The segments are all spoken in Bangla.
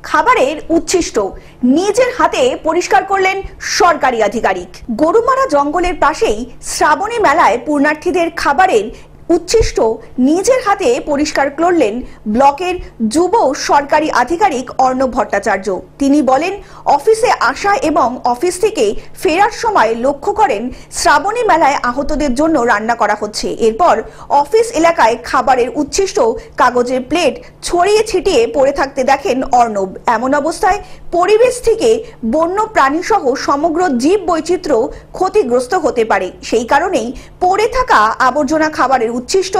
খাবারের উচ্ছিষ্ট নিজের হাতে পরিষ্কার করলেন সরকারি আধিকারিক। গরুমারা জঙ্গলের পাশেই শ্রাবণী মেলায় পূর্ণার্থীদের খাবারের উচ্ছিষ্ট নিজের হাতে পরিষ্কার করলেন ব্লকের যুব সরকারি আধিকারিক অর্ণব ভট্টাচার্য। তিনি বলেন, অফিসে আসা এবং অফিস থেকে ফেরার সময় লক্ষ্য করেন শ্রাবণী মেলায় আহতদের জন্য রান্না করা হচ্ছে। এরপর অফিস এলাকায় খাবারের উচ্ছিষ্ট কাগজের প্লেট ছড়িয়ে ছিটিয়ে পড়ে থাকতে দেখেন অর্ণব। এমন অবস্থায় পরিবেশ থেকে বন্য প্রাণী সহ সমগ্র জীব বৈচিত্র্য ক্ষতিগ্রস্ত হতে পারে। সেই কারণেই পড়ে থাকা আবর্জনা খাবারের উচ্ছিষ্ট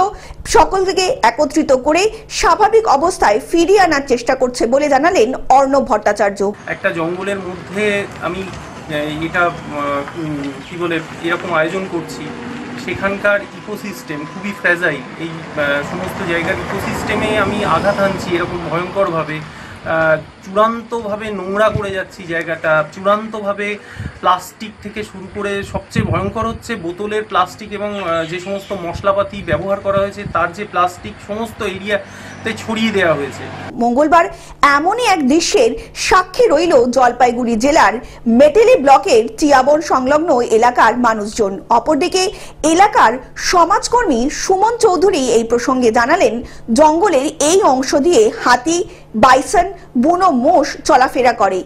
সকলকে একত্রিত করে স্বাভাবিক অবস্থায় ফিরিয়ে আনার চেষ্টা করছে বলে জানালেন অর্ণব ভট্টাচার্য। একটা জঙ্গলের মধ্যে আমি এটা কি বলে এরকম আয়োজন করছি, সেখানকার ইকোসিস্টেম খুবই ফ্র্যাজাইল। এই সমস্ত জায়গার ইকোসিস্টেমে আমি আঘাত আনছি এরকম ভয়ঙ্করভাবে, চূড়ান্তভাবে নোংরা করে যাচ্ছি জায়গাটা, চূড়ান্তভাবে প্লাস্টিক থেকে শুরু করে সবচেয়ে ভয়ঙ্কর হচ্ছে বোতলের প্লাস্টিক এবং যে সমস্ত মশলাপাতি ব্যবহার করা হয়েছে তার যে প্লাস্টিক সমস্ত এরিয়াতে ছড়িয়ে দেওয়া হয়েছে। মঙ্গলবার এমনই এক দৃশ্যের সাক্ষী রইল জলপাইগুড়ি জেলার মেটেলি ব্লকের টিয়াবন সংলগ্ন এলাকার মানুষজন। অপরদিকে এলাকার সমাজকর্মী সুমন চৌধুরী এই প্রসঙ্গে জানালেন, জঙ্গলের এই অংশ দিয়ে হাতি, বাইসন, বুনো মোষ চলাফেরা করে।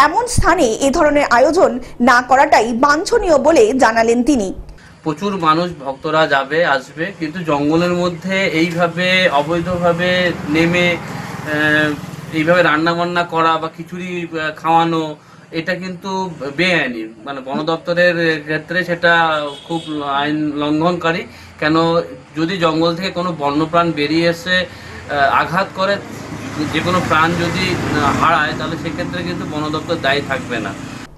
এমন স্থানে এ ধরনের আয়োজন না করাটাই বাঞ্ছনীয় বলে জানালেন তিনি। প্রচুর মানুষ ভক্তরা যাবে আসবে, কিন্তু জঙ্গলের মধ্যে এইভাবে অবৈধভাবে নেমে এইভাবে রান্না বান্না করা বা খিচুড়ি খাওয়ানো, এটা কিন্তু বেআইনি। মানে বন দপ্তরের ক্ষেত্রে সেটা খুব আইন লঙ্ঘনকারী। কেন, যদি জঙ্গল থেকে কোনো বন্যপ্রাণ বেরিয়ে এসে আঘাত করে, যে কোনো প্রাণ যদি হারায়, তাহলে সেক্ষেত্রে কিন্তু বন দপ্তর দায়ী থাকবে না।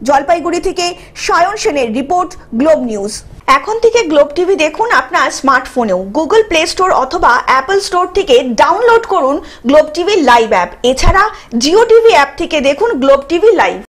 জলপাইগুড়ি থেকে সায়ন সেনের রিপোর্ট, গ্লোব নিউজ। এখন থেকে গ্লোব টিভি দেখুন আপনার স্মার্টফোনেও। গুগল প্লে স্টোর অথবা অ্যাপল স্টোর থেকে ডাউনলোড করুন গ্লোব টিভি লাইভ অ্যাপ। এছাড়া জিও টিভি অ্যাপ থেকে দেখুন গ্লোব টিভি লাইভ।